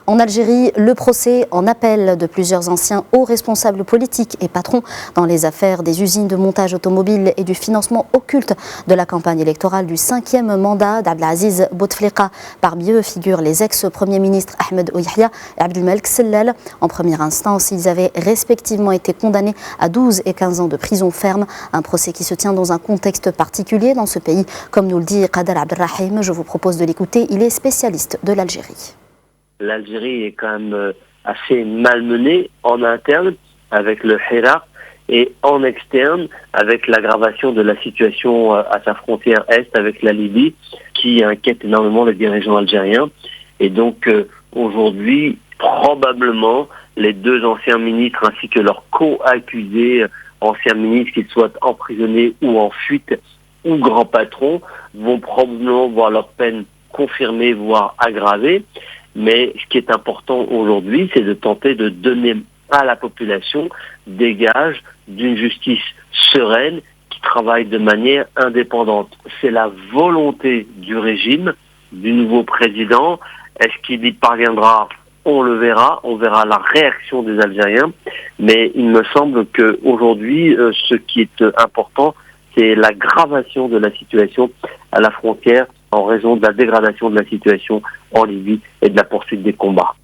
En Algérie, le procès en appel de plusieurs anciens hauts responsables politiques et patrons dans les affaires des usines de montage automobile et du financement occulte de la campagne électorale du 5e mandat d'Abdelaziz Bouteflika. Parmi eux figurent les ex-premiers ministres Ahmed Ouyahia et Abdelmalek Sellal. En première instance, ils avaient respectivement été condamnés à 12 et 15 ans de prison ferme. Un procès qui se tient dans un contexte particulier dans ce pays. Comme nous le dit Kader Abdelrahim, je vous propose de l'écouter. Il est spécialiste de l'Algérie. L'Algérie est quand même assez malmenée en interne avec le Hirak et en externe avec l'aggravation de la situation à sa frontière est avec la Libye qui inquiète énormément les dirigeants algériens. Et donc aujourd'hui, probablement, les deux anciens ministres ainsi que leurs co-accusés, anciens ministres qu'ils soient emprisonnés ou en fuite ou grands patrons, vont probablement voir leur peine confirmée, voire aggravée. Mais ce qui est important aujourd'hui, c'est de tenter de donner à la population des gages d'une justice sereine qui travaille de manière indépendante. C'est la volonté du régime, du nouveau président. Est-ce qu'il y parviendra ? On le verra, on verra la réaction des Algériens. Mais il me semble qu'aujourd'hui, ce qui est important, c'est l'aggravation de la situation à la frontière en raison de la dégradation de la situation en Libye et de la poursuite des combats.